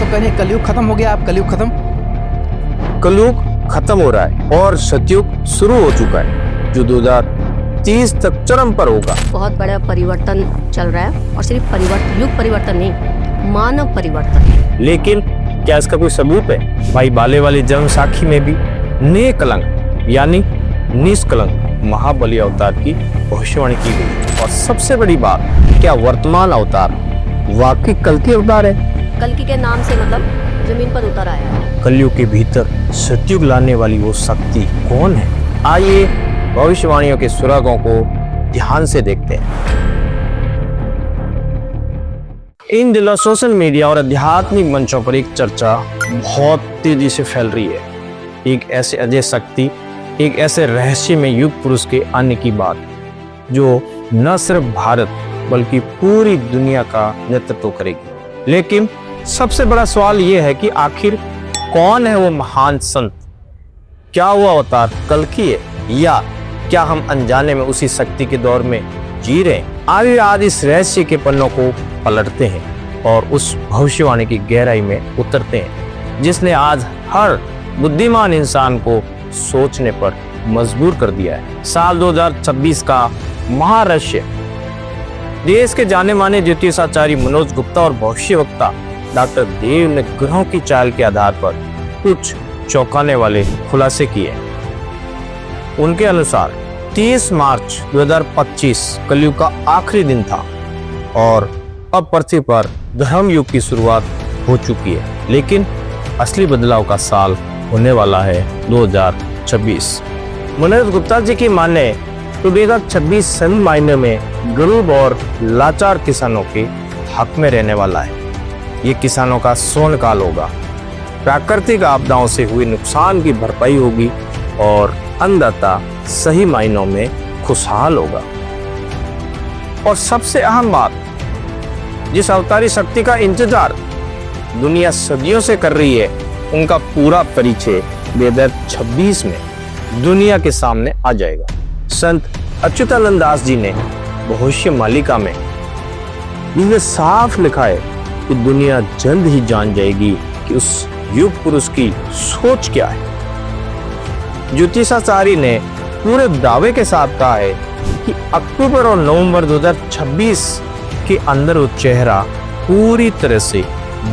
कह रहे हैं कलयुग खत्म हो गया, आप कलयुग खत्म? कलयुग खत्म हो रहा है और सतयुग शुरू हो चुका है, जो 2030 तक चरम पर होगा। बहुत बड़ा परिवर्तन चल रहा है, और सिर्फ परिवर्तन, युग परिवर्तन नहीं, मानव परिवर्तन। लेकिन क्या इसका कोई सबूत है? भाई बाले वाली जन्म साखी में भी निकलंक यानी निष्कलंक महाबली अवतार की भविष्यवाणी की गई। और सबसे बड़ी बात, क्या वर्तमान अवतार वाकई कल्कि अवतार है? कल्कि के नाम से मतलब जमीन पर उतर आया है। कलयुग के भीतर सतयुग लाने वाली वो शक्ति कौन है? आइए भविष्यवाणियों के सुरागों को ध्यान से देखते हैं। इन दिनों सोशल मीडिया और आध्यात्मिक मंचों पर एक चर्चा बहुत तेजी से फैल रही है। एक ऐसे अजय शक्ति, एक ऐसे रहस्यमय युग पुरुष के आने की बात, जो न सिर्फ भारत बल्कि पूरी दुनिया का नेतृत्व करेगी। लेकिन सबसे बड़ा सवाल यह है कि आखिर कौन है वो महान संत? क्या वो अवतार कल्कि है, या क्या हम अनजाने में उसी शक्ति के दौर में जी रहे हैं? आइए आज इस रहस्य के पन्नों को पलटते हैं और उस भविष्यवाणी की गहराई में उतरते हैं, जिसने आज हर बुद्धिमान इंसान को सोचने पर मजबूर कर दिया है। साल 2026 का महारहस्य। देश के जाने माने ज्योतिषाचार्य मनोज गुप्ता और भविष्यवक्ता डॉक्टर देव ने ग्रहों की चाल के आधार पर कुछ चौंकाने वाले खुलासे किए। उनके अनुसार 30 मार्च 2025 कलयुग का आखिरी दिन था और अब पृथ्वी पर धर्म युग की शुरुआत हो चुकी है। लेकिन असली बदलाव का साल होने वाला है 2026। मनोज गुप्ता जी की माने तो 2026 सभी मायने में गरीब और लाचार किसानों के हक में रहने वाला है। ये किसानों का स्वर्ण काल होगा। प्राकृतिक आपदाओं से हुए नुकसान की भरपाई होगी और अन्नदाता सही मायनों में खुशहाल होगा। और सबसे अहम बात, जिस अवतारी शक्ति का इंतजार दुनिया सदियों से कर रही है, उनका पूरा परिचय 2026 में दुनिया के सामने आ जाएगा। संत अच्युतानंद दास जी ने भविष्य मालिका में इन्हें साफ लिखा है कि दुनिया जल्द ही जान जाएगी कि उस युग पुरुष की सोच क्या है। ज्योतिषाचार्य ने पूरे दावे के साथ कहा है कि अक्टूबर और नवंबर 2026 के अंदर वो चेहरा पूरी तरह से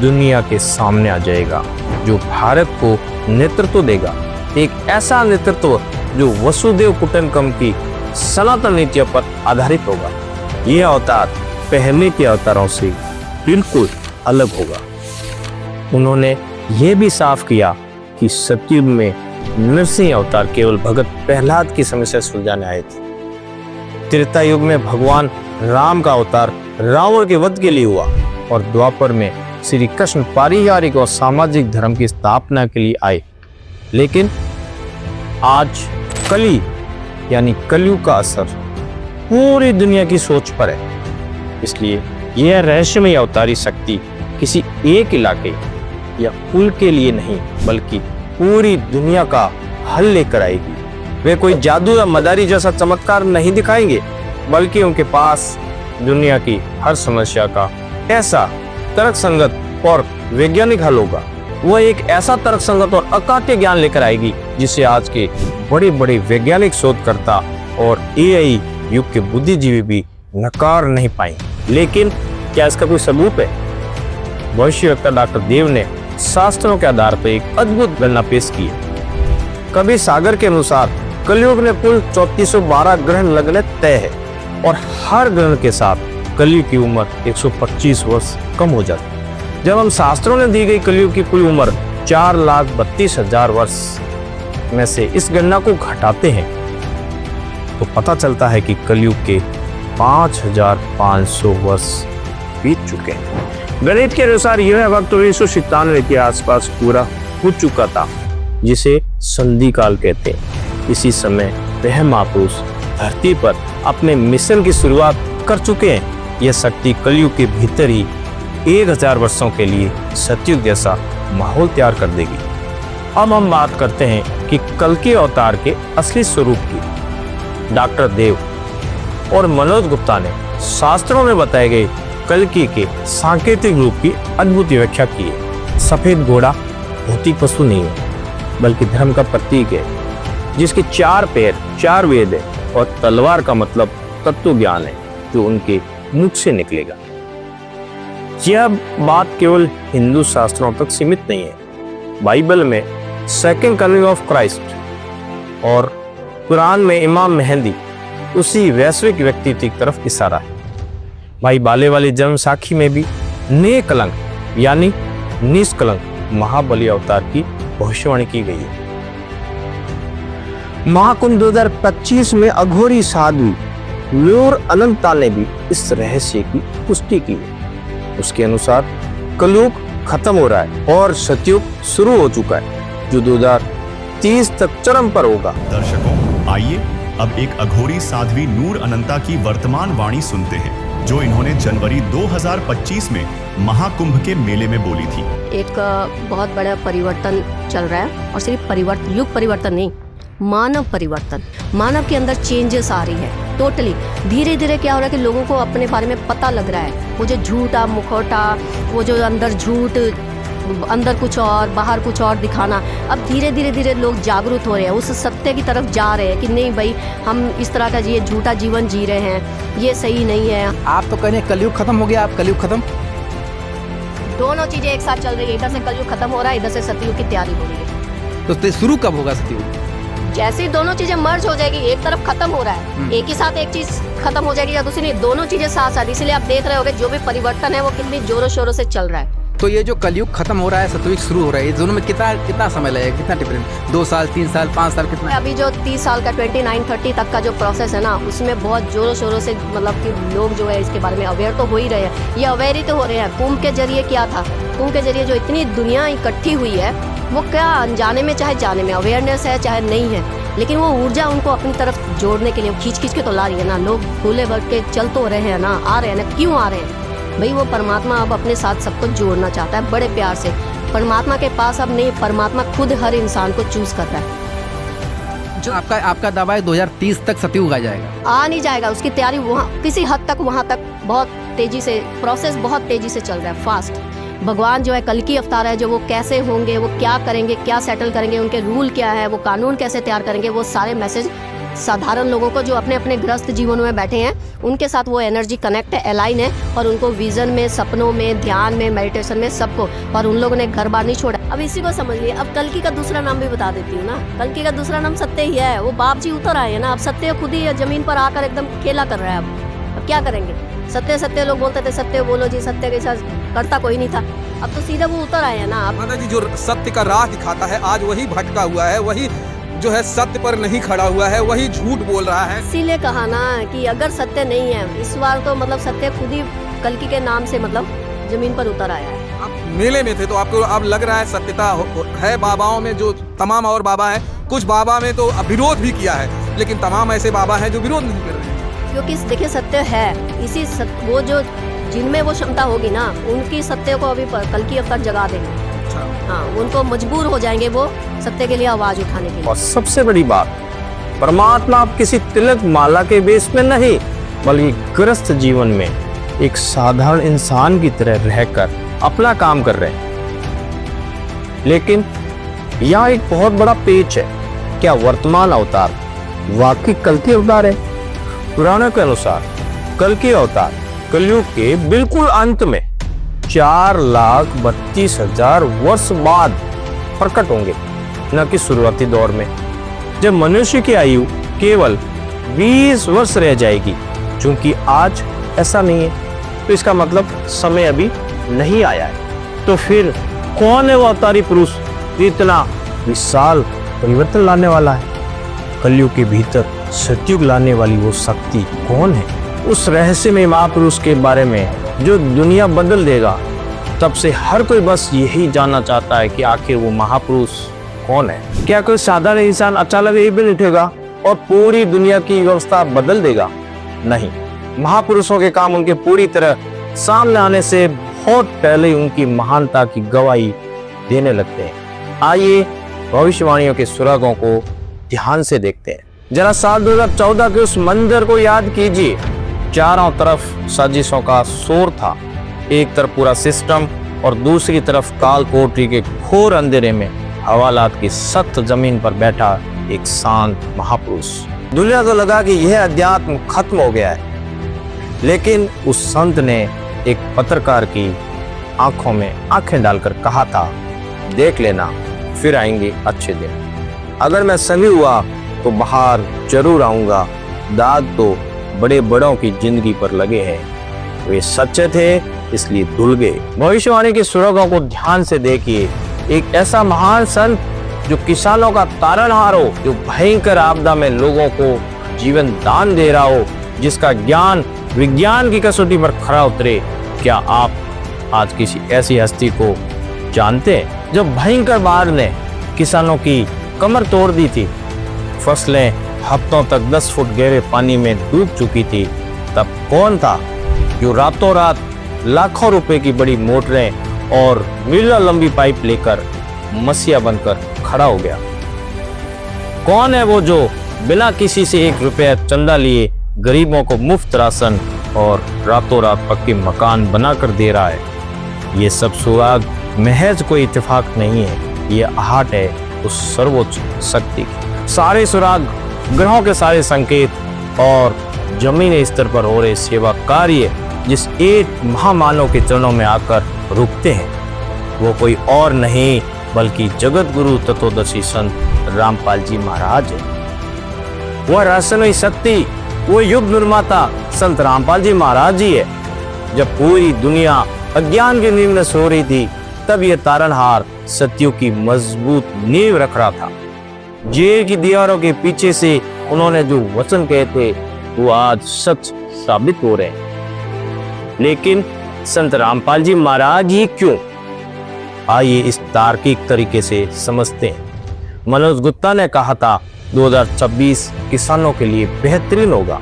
दुनिया के सामने आ जाएगा, जो भारत को नेतृत्व देगा। एक ऐसा नेतृत्व जो वसुदेव कुटुंबकम की सनातन नीतियों पर आधारित होगा। यह अवतार पहले के अवतारों से बिल्कुल अलग होगा। उन्होंने यह भी साफ किया कि सतयुग में नरसिंह अवतार केवल भगत प्रहलाद की समस्या सुलझाने आए थे। त्रेता युग में भगवान राम का अवतार रावण के वध के लिए हुआ और द्वापर में श्री कृष्ण पारिवारिक और सामाजिक धर्म की स्थापना के लिए आए। लेकिन आज कली यानी कलयुग का असर पूरी दुनिया की सोच पर है। इसलिए यह रहस्यमय अवतारी शक्ति किसी एक इलाके या कुल के लिए नहीं, बल्कि पूरी दुनिया का हल लेकर आएगी। वे कोई जादू या मदारी जैसा चमत्कार नहीं दिखाएंगे, बल्कि उनके पास दुनिया की हर समस्या का ऐसा तर्कसंगत और वैज्ञानिक हल होगा। वह एक ऐसा तर्कसंगत और अकाट्य ज्ञान लेकर आएगी जिसे आज के बड़े बड़े वैज्ञानिक शोधकर्ता और एआई युग के बुद्धिजीवी भी नकार नहीं पाएंगे। लेकिन क्या इसका कोई सबूत है? भविष्यवक्ता डॉक्टर देव ने शास्त्रों के आधार पर एक अद्भुत गणना पेश की है। कवि सागर के अनुसार कलयुग में कुल 3412 ग्रहण लगने तय है और हर ग्रहण के साथ कलयुग की उम्र 125 वर्ष कम हो जाती है। जब हम शास्त्रों ने दी गई कलयुग की कुल उम्र 4,32,000 वर्ष में से इस गणना को घटाते हैं तो पता चलता है कि कलयुग के 5,500 वर्ष बीत चुके हैं। गणित के अनुसार यह वक्त 1997 के आसपास पूरा हो चुका था, जिसे संधि काल कहते हैं। इसी समय वह महापुरुष धरती पर अपने मिशन की शुरुआत कर चुके हैं। यह शक्ति कलयुग के भीतर ही 1000 वर्षों के लिए सतयुग जैसा माहौल तैयार कर देगी। अब हम बात करते हैं कि कल्कि अवतार के असली स्वरूप की। डॉक्टर देव और मनोज गुप्ता ने शास्त्रों में बताए गए कल्कि के सांकेतिक रूप की अद्भुत व्याख्या की है। सफेद घोड़ा भौतिक पशु नहीं है, बल्कि धर्म का प्रतीक है, जिसके 4 पैर, 4 वेद है, और तलवार का मतलब तत्व ज्ञान है जो उनके मुख से निकलेगा। यह बात केवल हिंदू शास्त्रों तक सीमित नहीं है। बाइबल में सेकंड कमिंग ऑफ क्राइस्ट और कुरान में इमाम मेहंदी उसी वैश्विक व्यक्ति की तरफ इशारा है। भाई बाले वाली जन्म साखी में भी निकलंक यानी निष्कलंक महाबली अवतार की भविष्यवाणी की गई है। महाकुंभ 2025 में अघोरी साधु नूर अनंता ने भी इस रहस्य की पुष्टि की है। उसके अनुसार कलयुग खत्म हो रहा है और सतयुग शुरू हो चुका है, जो 2030 तक चरम पर होगा। दर्शकों, आइए अब एक अघोरी साध्वी नूर अनंता की वर्तमान वाणी सुनते हैं, जो इन्होंने जनवरी 2025 में महाकुंभ के मेले में बोली थी। एक बहुत बड़ा परिवर्तन चल रहा है, और सिर्फ परिवर्तन, युग परिवर्तन नहीं, मानव परिवर्तन। मानव के अंदर चेंजेस आ रही है टोटली। धीरे धीरे क्या हो रहा है कि लोगों को अपने बारे में पता लग रहा है। वो जो झूठा मुखौटा, वो जो अंदर झूठ, अंदर कुछ और बाहर कुछ और दिखाना, अब धीरे धीरे लोग जागरूक हो रहे हैं, उस सत्य की तरफ जा रहे हैं कि नहीं भाई, हम इस तरह का ये झूठा जीवन जी रहे हैं, ये सही नहीं है। आप तो कह रहे हैं कलयुग खत्म हो गया, आप कलयुग खत्म। दोनों चीजें एक साथ चल रही है, इधर से कलयुग खत्म हो रहा है, इधर से सतयुग की तैयारी हो रही है। तो शुरू कब होगा सतयुग? जैसे ही दोनों चीजें मर्ज हो जाएगी, एक तरफ खत्म हो रहा है, एक ही साथ एक चीज खत्म हो जाएगी या दूसरी नहीं, दोनों चीजें साथ साथ। इसलिए आप देख रहे होगे जो भी परिवर्तन है वो कितनी जोरों शोरों से चल रहा है। तो ये जो कलयुग खत्म हो रहा है, सतयुग शुरू हो रहा है, ये दोनों में कितना समय लगेगा, कितना डिफरेंस? 2 साल, 3 साल, 5 साल, कितना? अभी जो 30 साल का 29-30 तक का जो प्रोसेस है ना, उसमें बहुत जोरों शोरों से मतलब कि लोग जो है इसके बारे में अवेयर तो हो ही रहे हैं। ये अवेयर ही तो हो रहे हैं। कुंभ के जरिए क्या था, कुंभ के जरिए जो इतनी दुनिया इकट्ठी हुई है, वो क्या अनजाने में चाहे जाने में अवेयरनेस है चाहे नहीं है, लेकिन वो ऊर्जा उनको अपनी तरफ जोड़ने के लिए खींच के तो ला रही है ना। लोग भूले भट के चल तो रहे हैं ना, आ रहे हैं ना, क्यों आ रहे हैं भाई? वो परमात्मा अब अपने साथ सबको जोड़ना चाहता है बड़े प्यार से। परमात्मा के पास अब नहीं, परमात्मा खुद हर इंसान को चूज कर रहा है। जो आपका दावा है 2030 तक सतयुग आ जाएगा? आ नहीं जाएगा, उसकी तैयारी वहाँ किसी हद तक, वहाँ तक बहुत तेजी से, प्रोसेस बहुत तेजी से चल रहा है, फास्ट। भगवान जो है कल्कि अवतार है, जो वो कैसे होंगे, वो क्या करेंगे, क्या सेटल करेंगे, उनके रूल क्या है, वो कानून कैसे तैयार करेंगे, वो सारे मैसेज साधारण लोगों को जो अपने अपने गृहस्थ जीवनों में बैठे हैं उनके साथ वो एनर्जी कनेक्ट है, अलाइन है, और उनको विजन में, सपनों में, ध्यान में, मेडिटेशन में, सबको। और उन लोगों ने घर बार नहीं छोड़ा। अब इसी को समझिए। अब कल्कि का दूसरा नाम भी बता देती हूँ ना, कल्कि का दूसरा नाम सत्य ही है। वो बाप जी उतर आए हैं ना, अब सत्य खुद ही जमीन पर आकर एकदम खेला कर रहा है। अब क्या करेंगे? सत्य सत्य लोग बोलते थे, सत्य बोलो जी, सत्य के साथ करता कोई नहीं था। अब तो सीधा वो उतर आए हैं ना। माता जी जो सत्य का राह दिखाता है, आज वही भटका हुआ है, वही जो है सत्य पर नहीं खड़ा हुआ है, वही झूठ बोल रहा है। इसीलिए कहा ना कि अगर सत्य नहीं है इस बार, तो मतलब सत्य खुद ही कल्कि के नाम से मतलब जमीन पर उतर आया है। आप मेले में थे तो आपको अब लग रहा है सत्यता है बाबाओं में, जो तमाम और बाबा हैं। कुछ बाबा में तो विरोध भी किया है, लेकिन तमाम ऐसे बाबा हैं जो विरोध नहीं कर रहे हैं। क्योंकि देखिए सत्य है, इसी वो जो जिनमें वो क्षमता होगी ना, उनकी सत्य को अभी कल्कि अवतार जगा देंगे। हाँ, उनको मजबूर हो जाएंगे वो सत्य के लिए आवाज उठाने के लिए। और सबसे बड़ी बात, परमात्मा आप किसी तिलक माला के बेस में नहीं, बल्कि गृहस्थ जीवन में एक साधारण इंसान की तरह रहकर अपना काम कर रहे हैं। लेकिन यहाँ एक बहुत बड़ा पेच है, क्या वर्तमान अवतार वाकई कल्कि अवतार है? पुराणों के अनुसार कल्कि अवतार कलयुग के बिल्कुल अंत में 4,32,000 वर्ष बाद प्रकट होंगे, न कि शुरुआती दौर में, जब मनुष्य की आयु केवल 20 वर्ष रह जाएगी। क्योंकि आज ऐसा नहीं है, तो इसका मतलब समय अभी नहीं आया है। तो फिर कौन है वो अवतारी पुरुष इतना विशाल परिवर्तन लाने वाला है? कलयुग के भीतर सतयुग लाने वाली वो शक्ति कौन है? उस रहस्यमय महापुरुष के बारे में जो दुनिया बदल देगा, तब से हर कोई बस यही जानना चाहता है कि आखिर वो महापुरुष कौन है। क्या कोई साधारण इंसान अचानक यही बन उठेगा और पूरी दुनिया की व्यवस्था बदल देगा? नहीं, महापुरुषों के काम उनके पूरी तरह सामने आने से बहुत पहले उनकी महानता की गवाही देने लगते हैं। आइए भविष्यवाणियों के सुरागों को ध्यान से देखते हैं। जरा साल 2014 के उस मंजर को याद कीजिए। चारों तरफ साजिशों का शोर था, एक तरफ पूरा सिस्टम और दूसरी तरफ काल कोठरी के घोर अंधेरे में हवालात की सख्त जमीन पर बैठा एक शांत महापुरुष। दुनिया को लगा कि यह अध्यात्म खत्म हो गया है, लेकिन उस संत ने एक पत्रकार की आंखों में आंखें डालकर कहा था, देख लेना फिर आएंगे अच्छे दिन। अगर मैं सही हुआ तो बाहर जरूर आऊंगा। दाग तो बड़े बड़ों की जिंदगी पर लगे हैं। वे सच्चे थे इसलिए धुल गए। भविष्यवाणी के सुरागों को ध्यान से देखिए। एक ऐसा महान संत जो किसानों का तारनहार हो, जो भयंकर आपदा में लोगों को जीवन दान दे रहा हो, जिसका ज्ञान विज्ञान की कसौटी पर खरा उतरे। क्या आप आज किसी ऐसी हस्ती को जानते हैं? जब भयंकर बाढ़ ने किसानों की कमर तोड़ दी थी, फसलें हफ्तों तक 10 फुट गहरे पानी में डूब चुकी थी, तब कौन था जो रातों रात लाखों रुपए की बड़ी मोटरें और मीलों लंबी पाइप लेकर मसीहा बनकर खड़ा हो गया? कौन है वो जो बिना किसी से 1 रुपया चंदा लिए गरीबों को मुफ्त राशन और रातों रात पक्के मकान बनाकर दे रहा है? ये सब सुराग महज कोई इत्तेफाक नहीं है, ये आहट है उस सर्वोच्च शक्ति की। सारे सुराग, ग्रहों के सारे संकेत और जमीनी स्तर पर हो रहे सेवा कार्य जिस एक महामानव के चरणों में आकर रुकते हैं, वो कोई और नहीं बल्कि जगत गुरु तत्वदर्शी संत रामपाल जी महाराज है। वह रहस्यमयी शक्ति, वो युग निर्माता संत रामपाल जी महाराज जी है। जब पूरी दुनिया अज्ञान की नींव में सो रही थी, तब यह तारनहार सत्यों की मजबूत नींव रख रहा था। जेल की दीवारों के पीछे से उन्होंने जो वचन कहे थे वो आज सच साबित हो रहे हैं। लेकिन संत रामपाल जी महाराज ही क्यों? आइए इस तार्किक तरीके से समझते हैं। मनोज गुप्ता ने कहा था 2026 किसानों के लिए बेहतरीन होगा।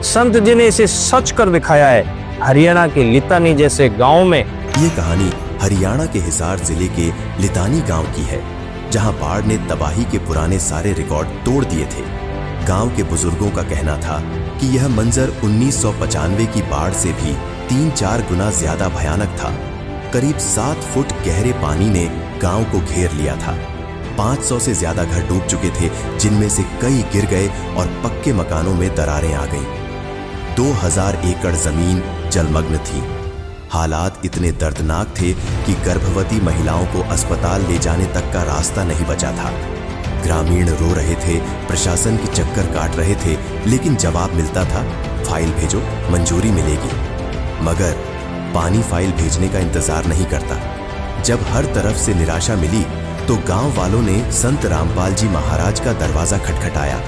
संत जी ने इसे सच कर दिखाया है। हरियाणा के लितानी जैसे गांव में ये कहानी हरियाणा के हिसार जिले के लितानी गांव की है, जहां बाढ़ ने तबाही के पुराने सारे रिकॉर्ड तोड़ दिए थे। गांव के बुजुर्गों का कहना था कि यह मंजर 1995 की बाढ़ से भी 3-4 गुना ज्यादा भयानक था। करीब 7 फुट गहरे पानी ने गांव को घेर लिया था। 500 से ज्यादा घर डूब चुके थे, जिनमें से कई गिर गए और पक्के मकानों में दरारें आ गईं। 2000 एकड़ जमीन जलमग्न थी। हालात इतने दर्दनाक थे कि गर्भवती महिलाओं को अस्पताल ले जाने तक का रास्ता नहीं बचा था। ग्रामीण रो रहे थे, प्रशासन की चक्कर काट रहे थे, लेकिन जवाब मिलता था, फाइल भेजो, मंजूरी मिलेगी। मगर पानी फाइल भेजने का इंतजार नहीं करता। जब हर तरफ से निराशा मिली तो गांव वालों ने संत रामपाल जी महाराज का दरवाजा खटखटाया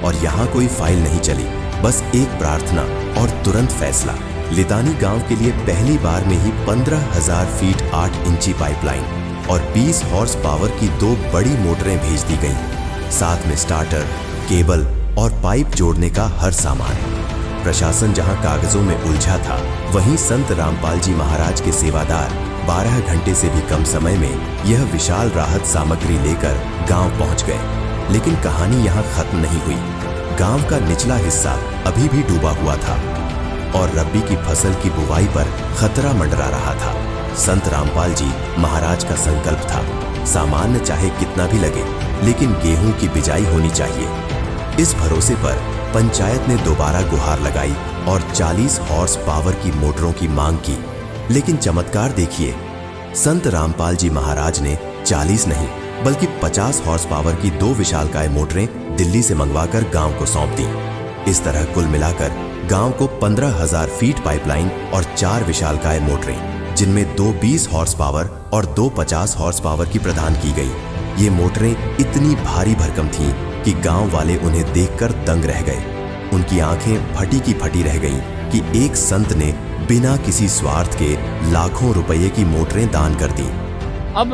और यहाँ कोई फाइल नहीं चली, बस एक प्रार्थना और तुरंत फैसला। लितानी गांव के लिए पहली बार में ही 15,000 फीट 8 इंची पाइपलाइन और 20 हॉर्स पावर की 2 बड़ी मोटरें भेज दी गईं, साथ में स्टार्टर, केबल और पाइप जोड़ने का हर सामान। प्रशासन जहां कागजों में उलझा था, वहीं संत रामपाल जी महाराज के सेवादार 12 घंटे से भी कम समय में यह विशाल राहत सामग्री लेकर गांव पहुंच गए। लेकिन कहानी यहां खत्म नहीं हुई। गांव का निचला हिस्सा अभी भी डूबा हुआ था और रबी की फसल की बुवाई पर खतरा मंडरा रहा था। संत रामपाल जी महाराज का संकल्प था, सामान्य चाहे कितना भी लगे, लेकिन गेहूं की बिजाई होनी चाहिए। इस भरोसे पर पंचायत ने दोबारा गुहार लगाई और 40 हॉर्स पावर की मोटरों की मांग की। लेकिन चमत्कार देखिए, संत रामपाल जी महाराज ने 40 नहीं बल्कि 50 हॉर्स पावर की 2 विशालकाय मोटरें दिल्ली से मंगवाकर गांव को सौंप दी। इस तरह कुल मिलाकर गांव को 15,000 फीट पाइपलाइन और 4 विशालकाय मोटरें, जिनमें 2 20 हॉर्स पावर और 2 50 हॉर्स पावर की प्रदान की गई। ये मोटरें इतनी भारी भरकम थीं कि गांव वाले उन्हें देखकर दंग रह गए। उनकी आंखें फटी की फटी रह गईं कि एक संत ने बिना किसी स्वार्थ के लाखों रुपए की मोटरें दान कर दी। अब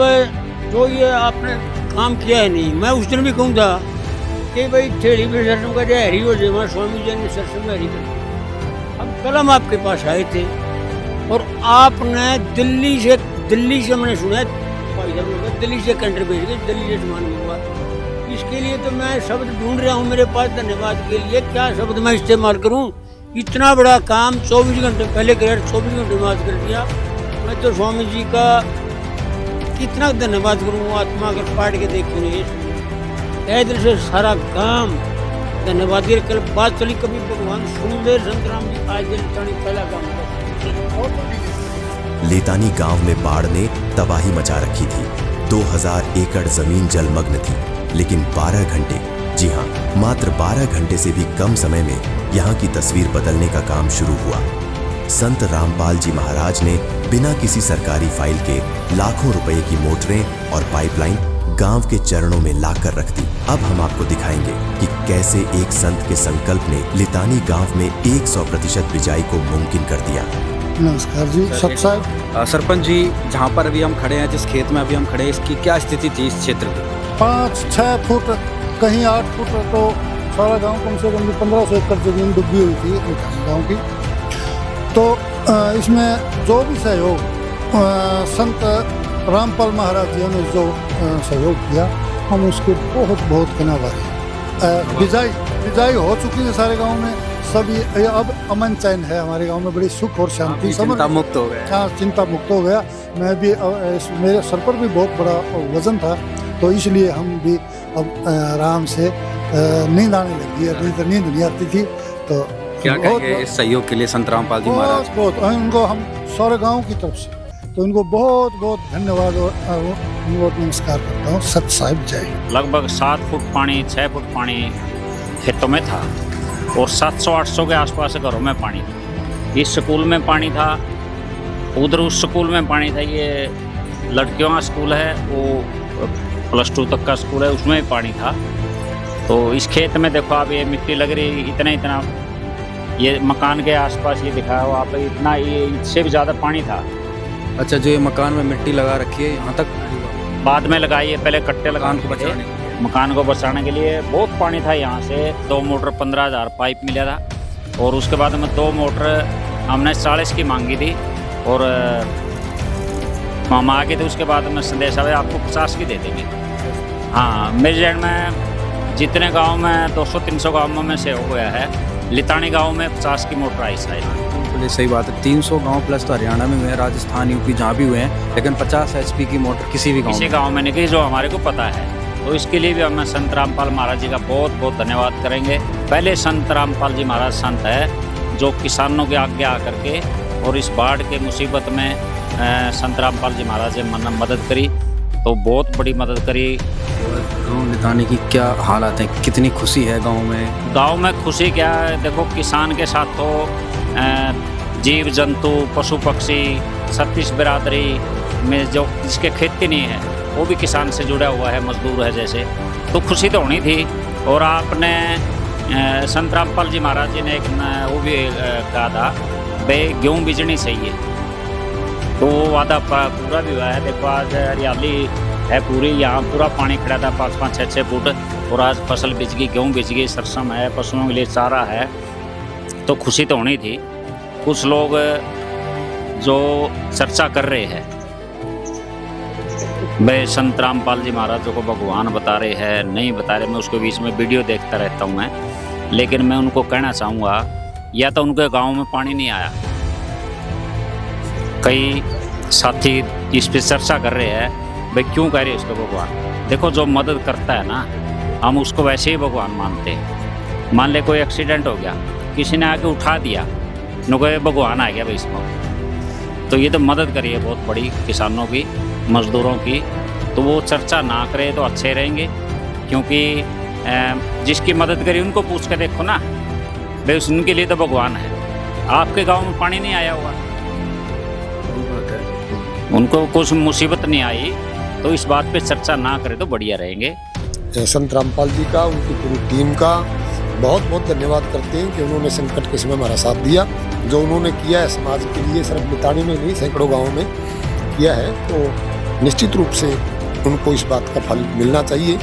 जो ये आपने काम किया है नहीं, मैं उस दिन भी कहूँगा कि भाई थेड़ी भी सरसम का जय हरी हो जाए, वहाँ स्वामी जी ने सरसम हरी कर। अब कल हम आपके पास आए थे और आपने दिल्ली से मैंने सुना भाई साहब लोग दिल्ली से कंट्री भेज गए, दिल्ली से सामान मंगवा। इसके लिए तो मैं शब्द ढूंढ रहा हूँ मेरे पास धन्यवाद के लिए। क्या शब्द मैं इस्तेमाल करूँ? इतना बड़ा काम 24 घंटे पहले कर 24 घंटे में आज कर दिया। मैं तो स्वामी जी का कितना धन्यवाद करूँ, आत्मा अगर पाट के देखो नहीं तय दिल से सारा काम धन्यवाद। ये कल बात चली कभी भगवान सुन ले संत राम जी आज दिल पहला काम लेतानी गांव में बाढ़ ने तबाही मचा रखी थी। 2000 एकड़ जमीन जलमग्न थी, लेकिन 12 घंटे, जी हाँ, मात्र 12 घंटे से भी कम समय में यहाँ की तस्वीर बदलने का काम शुरू हुआ। संत रामपाल जी महाराज ने बिना किसी सरकारी फाइल के लाखों रुपए की मोटरें और पाइपलाइन गांव के चरणों में लाकर रख दी। अब हम आपको दिखाएंगे कि कैसे एक संत के संकल्प ने लितानी गांव में 100% बिजाई को मुमकिन कर दिया। नमस्कार जी, सत साहब। सरपंच जी, जहाँ पर अभी हम खड़े हैं, जिस खेत में अभी हम खड़े हैं, इसकी क्या स्थिति थी इस क्षेत्र की? 5-6 फुट, कहीं 8 फुट, तो सारा गांव कम से कम 1500 एकड़ जमीन डूबी हुई थी लितानी गांव की। तो इसमें जो भी सहयोग संत रामपाल महाराज जी ने जो सहयोग किया, हम उसके बहुत बहुत धन्यवाद। बिजाई हो चुकी है सारे गांव में, सभी अब अमन चैन है हमारे गांव में, बड़ी सुख और शांति, चिंता मुक्त हो गए। हाँ, चिंता मुक्त हो गया। मैं भी मेरे सर पर भी बहुत बड़ा वजन था, तो इसलिए हम भी अब आराम से नींद आने लगी है, नहीं तो नींद नहीं आती थी। तो क्या कहेंगे इस सहयोग के लिए संत रामपाल जी महाराज? बहुत उनको हम सारे गांव की तरफ से तो उनको बहुत बहुत धन्यवाद और उनको नमस्कार करता हूँ। सत साहिब जय। लगभग 7 फुट पानी, 6 फुट पानी खेतों में था और 700-800 के आसपास घरों में पानी था। इस स्कूल में पानी था, उधर उस स्कूल में पानी था। ये लड़कियों का स्कूल है, वो +2 तक का स्कूल है, उसमें भी पानी था। तो इस खेत में देखो आप, ये मिट्टी लग रही, इतना ये मकान के आसपास ये दिखाया हुआ आप, इतना, ये इससे भी ज़्यादा पानी था। अच्छा, जो ये मकान में मिट्टी लगा रखी है, यहाँ तक बाद में लगाई है, पहले कट्टे लगाने को बचाने मकान को बचाने के लिए बहुत पानी था। यहाँ से 2 मोटर 15,000 पाइप मिला था, और उसके बाद में 2 मोटर हमने 40 की मांगी थी, और हम आगे थे। उसके बाद में संदेश आया आपको 50 की दे देंगे। हाँ, मेरे जहन में जितने गांव में 200-300 गाँवों में से हो गया है, लितानी गांव में 50 की मोटर आई शायद। बिल्कुल सही बात है। 300 गांव प्लस तो हरियाणा में हुए हैं, राजस्थान, यूपी जहाँ भी हुए हैं, लेकिन 50 HP की मोटर किसी भी गांव में नहीं, जो हमारे को पता है। तो इसके लिए भी हम संत रामपाल महाराज जी का बहुत बहुत धन्यवाद करेंगे। पहले संत रामपाल जी महाराज संत है जो किसानों के आगे आकर के, और इस बाढ़ के मुसीबत में संत रामपाल जी महाराज ने मदद करी, तो बहुत बड़ी मदद करी। गाँव लितानी की क्या हालात हैं, कितनी खुशी है गाँव में? गाँव में खुशी क्या है, देखो किसान के साथ तो जीव जंतु, पशु पक्षी, 36 बिरादरी में जो जिसके खेती नहीं है, वो भी किसान से जुड़ा हुआ है, मजदूर है जैसे, तो खुशी तो होनी थी। और आपने संत रामपाल जी महाराज जी ने एक वो भी कहा था, भाई गेहूँ बीजनी चाहिए, तो वो वादा पूरा भी हुआ है। देखो आज हरियाली है पूरी, यहाँ पूरा पानी खड़ा था 5-5, 6-6 फुट, और आज फसल बिज गई, गेहूँ बिज गई, सरसों है, पशुओं के लिए चारा है, तो खुशी तो होनी थी। कुछ लोग जो चर्चा कर रहे हैं, भाई संत रामपाल जी महाराज को भगवान बता रहे हैं, नहीं बता रहे, मैं उसके बीच में वीडियो देखता रहता हूँ मैं, लेकिन मैं उनको कहना चाहूँगा, या तो उनके गांव में पानी नहीं आया। कई साथी इस पर चर्चा कर रहे हैं, भाई क्यों कह रहे हैं इसको भगवान? देखो, जो मदद करता है ना, हम उसको वैसे ही भगवान मानते हैं। मान ले कोई एक्सीडेंट हो गया, किसी ने आके उठा दिया, नो कहे भगवान आ गया भाई इसको, तो ये तो मदद करी है बहुत बड़ी किसानों की, मजदूरों की। तो वो चर्चा ना करे तो अच्छे रहेंगे, क्योंकि जिसकी मदद करी उनको पूछ के देखो ना, भाई उनके लिए तो भगवान है। आपके गांव में पानी नहीं आया हुआ, उनको कुछ मुसीबत नहीं आई, तो इस बात पे चर्चा ना करे तो बढ़िया रहेंगे। संत रामपाल जी का, उनकी पूरी टीम का बहुत बहुत धन्यवाद करते हैं कि उन्होंने संकट के समय हमारा साथ दिया। जो उन्होंने किया है समाज के लिए, सिर्फ लितानी में नहीं, सैकड़ों गाँव में किया है, तो निश्चित रूप से उनको इस बात का फल मिलना चाहिए,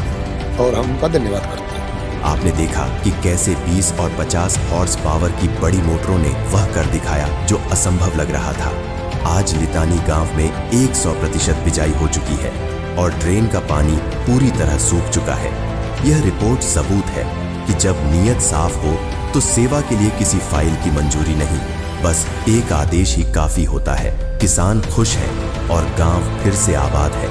और हम उनका धन्यवाद करते हैं। आपने देखा कि कैसे 20 और 50 हॉर्स पावर की बड़ी मोटरों ने वह कर दिखाया जो असंभव लग रहा था। आज लितानी गांव में 100% बिजाई हो चुकी है और ड्रेन का पानी पूरी तरह सूख चुका है। यह रिपोर्ट सबूत है कि जब नीयत साफ हो तो सेवा के लिए किसी फाइल की मंजूरी नहीं, बस एक आदेश ही काफी होता है, किसान खुश है और गांव फिर से आबाद है।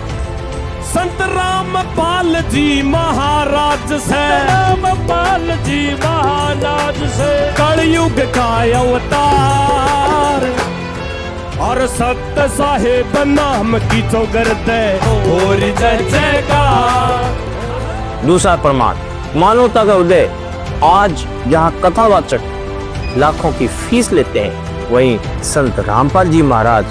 संत रामपाल जी महाराज से, रामपाल जी महाराज से कलयुग का अवतार, और सत्य साहेब नाम की चौगरदे और जय जयकार। दूसरा प्रमाण, मानवता का उदय। आज जहाँ कथावाचक लाखों की फीस लेते हैं, वहीं संत रामपाल जी महाराज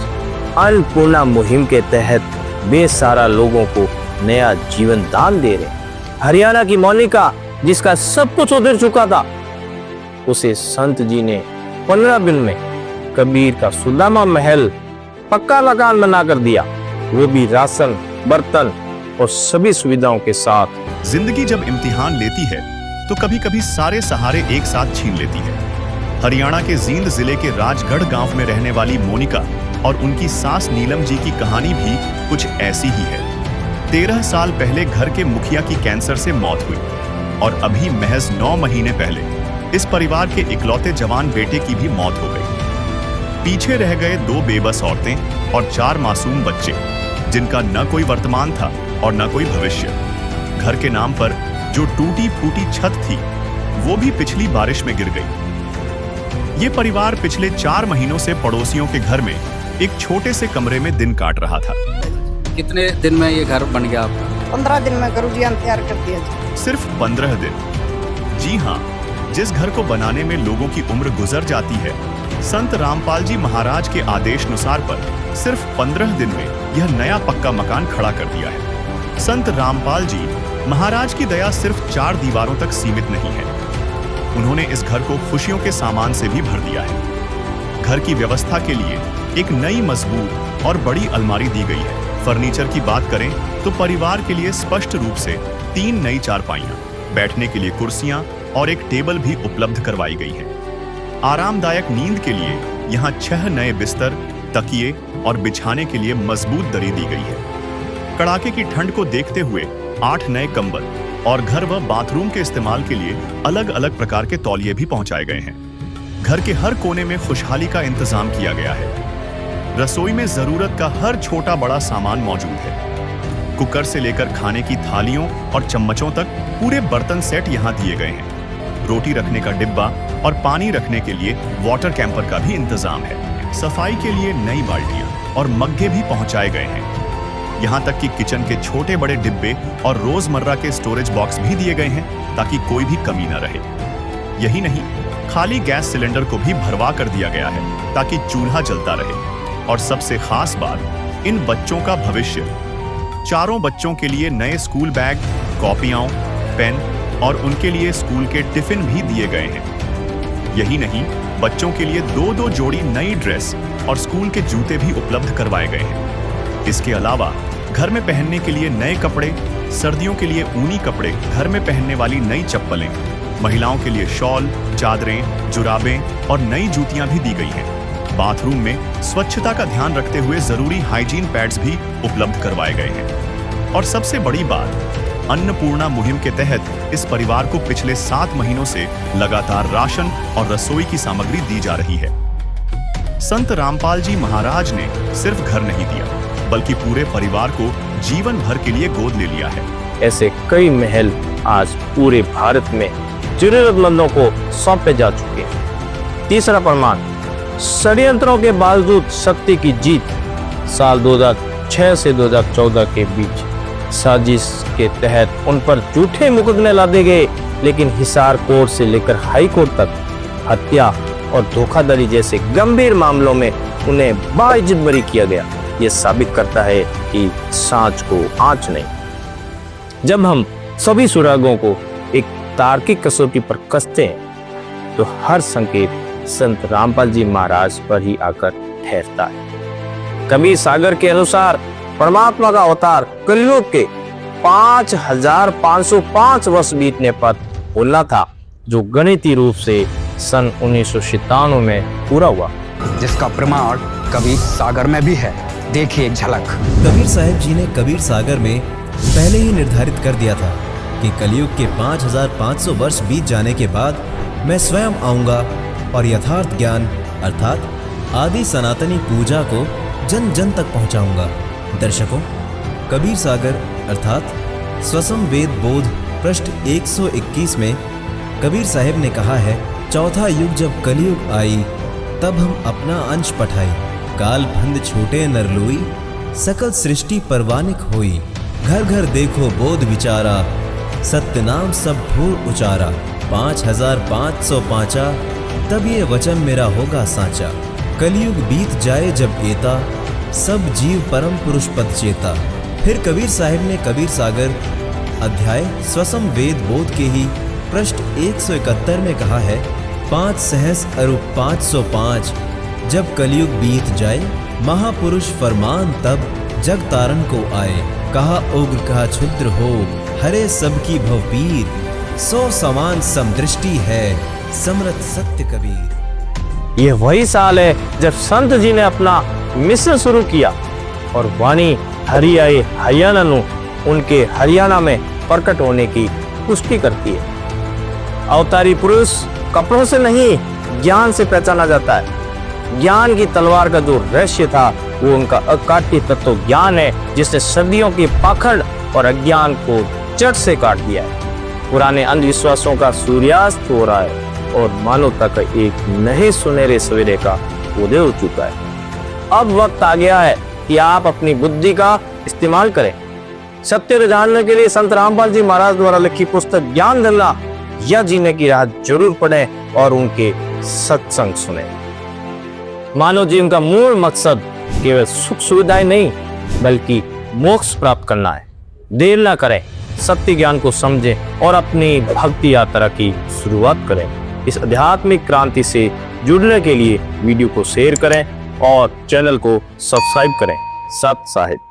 अन्नपूर्णा मुहिम के तहत बेसहारा लोगों को नया जीवन दान दे रहे हैं। हरियाणा की मोनिका, जिसका सब कुछ उधर चुका था, उसे संत जी ने 15 दिन में कबीर का सुदामा महल पक्का मकान बना कर दिया, वो भी राशन, बर्तन और सभी सुविधाओं के साथ। जिंदगी जब इम्तिहान लेती है तो कभी कभी सारे सहारे एक साथ छीन लेती है। हरियाणा के जींद जिले के राजगढ़ गांव में रहने वाली मोनिका और उनकी सास नीलम जी की कहानी भी कुछ ऐसी ही है। 13 साल पहले घर के मुखिया की कैंसर से मौत हुई और अभी महज 9 महीने पहले इस परिवार के इकलौते जवान बेटे की भी मौत हो गई। पीछे रह गए 2 बेबस औरतें और 4 मासूम बच्चे, जिनका न कोई वर्तमान था और न कोई भविष्य। घर के नाम पर जो टूटी फूटी छत थी, वो भी पिछली बारिश में गिर गई। ये परिवार पिछले 4 महीनों से पड़ोसियों के घर में एक छोटे से कमरे में दिन काट रहा था। कितने दिन में ये घर बन गया आपका? 15 दिन में गुरुजी ने तैयार कर दिया जी। सिर्फ 15 दिन? जी हाँ, जिस घर को बनाने में लोगों की उम्र गुजर जाती है, संत रामपाल जी महाराज के आदेशानुसार पर सिर्फ 15 दिन में यह नया पक्का मकान खड़ा कर दिया है। संत रामपाल जी महाराज की दया सिर्फ 4 दीवारों तक सीमित नहीं है। उन्होंने इस घर को खुशियों के सामान से भी भर दिया है। घर की व्यवस्था के लिए एक नई मजबूत और बड़ी अलमारी दी गई है। फर्नीचर की बात करें तो परिवार के लिए स्पष्ट रूप से 3 नई चारपाइयां, बैठने के लिए कुर्सियां और एक टेबल भी उपलब्ध करवाई गई है। आरामदायक नींद के लिए यहाँ 6 नए बिस्तर, तकिए और बिछाने के लिए मजबूत दरी दी गई है। कड़ाके की ठंड को देखते हुए 8 नए कंबल और घर व बाथरूम के इस्तेमाल के लिए अलग अलग प्रकार के तौलिए भी पहुंचाए गए हैं। घर के हर कोने में खुशहाली का इंतजाम किया गया है। रसोई में जरूरत का हर छोटा बड़ा सामान मौजूद है। कुकर से लेकर खाने की थालियों और चम्मचों तक पूरे बर्तन सेट यहाँ दिए गए हैं। रोटी रखने का डिब्बा और पानी रखने के लिए वाटर कैंपर का भी इंतजाम है। सफाई के लिए नई बाल्टियां और मग्गे भी पहुंचाए गए हैं। यहाँ तक कि किचन के छोटे बड़े डिब्बे और रोजमर्रा के स्टोरेज बॉक्स भी दिए गए हैं, ताकि कोई भी कमी न रहे। यही नहीं, खाली गैस सिलेंडर को भी भरवा कर दिया गया है, ताकि चूल्हा जलता रहे। और सबसे खास बात, इन बच्चों का भविष्य। 4 बच्चों के लिए नए स्कूल बैग, कॉपियां, पेन और उनके लिए स्कूल के टिफिन भी दिए गए हैं। यही नहीं, बच्चों के लिए 2-2 जोड़ी नई ड्रेस और स्कूल के जूते भी उपलब्ध करवाए गए हैं। इसके अलावा घर में पहनने के लिए नए कपड़े, सर्दियों के लिए ऊनी कपड़े, घर में पहनने वाली नई चप्पलें, महिलाओं के लिए शॉल, चादरें, जुराबें और नई जूतियां भी दी गई हैं। बाथरूम में स्वच्छता का ध्यान रखते हुए जरूरी हाइजीन पैड्स भी उपलब्ध करवाए गए हैं। और सबसे बड़ी बात, अन्नपूर्णा मुहिम के तहत इस परिवार को पिछले 7 महीनों से लगातार राशन और रसोई की सामग्री दी जा रही है। संत रामपाल जी महाराज ने सिर्फ घर नहीं दिया, बल्कि पूरे परिवार को जीवन भर के लिए गोद ले लिया है। ऐसे कई महल आज पूरे भारत में जरूरतमंदों को सौंपे जा चुके हैं। तीसरा प्रमाण, षड्यंत्रों के बावजूद शक्ति की जीत। साल 2006 से 2014 के बीच साजिश के तहत उन पर झूठे मुकदमे लादे गए, लेकिन हिसार कोर्ट से लेकर हाई कोर्ट तक हत्या और धोखाधड़ी जैसे गंभीर मामलों में उन्हें बाइज्जत बरी किया गया। ये साबित करता है कि सांच को आंच नहीं। जब हम सभी सुरागों को एक तार्किक कसौटी पर कसते हैं, तो हर संकेत संत रामपाल जी महाराज पर ही आकर ठहरता है। कबीर सागर के अनुसार परमात्मा का अवतार कलयुग के 5505 वर्ष बीतने पर होना था, जो गणितीय रूप से सन 1997 में पूरा हुआ, जिसका प्रमाण कबीर सागर में भी है। देखिए एक झलक। कबीर साहब जी ने कबीर सागर में पहले ही निर्धारित कर दिया था कि कलयुग के 5500 वर्ष बीत जाने के बाद मैं स्वयं आऊंगा और यथार्थ ज्ञान अर्थात आदि सनातनी पूजा को जन जन तक पहुंचाऊंगा। दर्शकों, कबीर सागर अर्थात स्वसम वेद बोध पृष्ठ 121 में कबीर साहिब ने कहा है, चौथा युग जब कलयुग आई, तब हम अपना अंश पठाई। काल फंद छोटे नरलोई, सकल सृष्टि परवानिक होई। घर घर देखो बोध विचारा, सत्य नाम सब भूर उचारा। 5505 तब ये वचन मेरा होगा साचा। कलयुग बीत जाए जब एता, सब जीव परम पुरुष पद चेता। फिर कबीर साहिब ने कबीर सागर अध्याय स्वसम वेद बोध के ही पृष्ठ 171 में कहा है, 5 सहस अरु 505 जब कलयुग बीत जाए, महापुरुष फरमान तब जग तारण को आए। कहा उग्र कहा क्षुद्र हो, हरे सबकी भवपीर। 100 समान समदृष्टि है, समरथ सत्य कबीर। ये वही साल है जब संत जी ने अपना मिशन शुरू किया और वाणी हरियाए हरियाणा उनके हरियाणा में प्रकट होने की पुष्टि करती है। अवतारी पुरुष कपड़ों से नहीं, ज्ञान से पहचाना जाता है। ज्ञान की तलवार का जो रहस्य था वो उनका अकाट्य तत्व ज्ञान है, जिसने सदियों की पाखंड और अज्ञान को जड़ से काट दिया है। पुराने अंधविश्वासों का सूर्यास्त हो रहा है और मानवता का एक नए सुनहरे सवेरे का उदय हो चुका है। अब वक्त आ गया है कि आप अपनी बुद्धि का इस्तेमाल करें। सत्य को जानने के लिए संत रामपाल जी महाराज द्वारा लिखी पुस्तक ज्ञान धरना या जीने की राह जरूर पढ़ें और उनके सत्संग सुने। मानव जीवन का मूल मकसद केवल सुख सुविधाएं नहीं बल्कि मोक्ष प्राप्त करना है। देर ना करें, सत्य ज्ञान को समझें और अपनी भक्ति यात्रा की शुरुआत करें। इस आध्यात्मिक क्रांति से जुड़ने के लिए वीडियो को शेयर करें और चैनल को सब्सक्राइब करें। सत साहिब।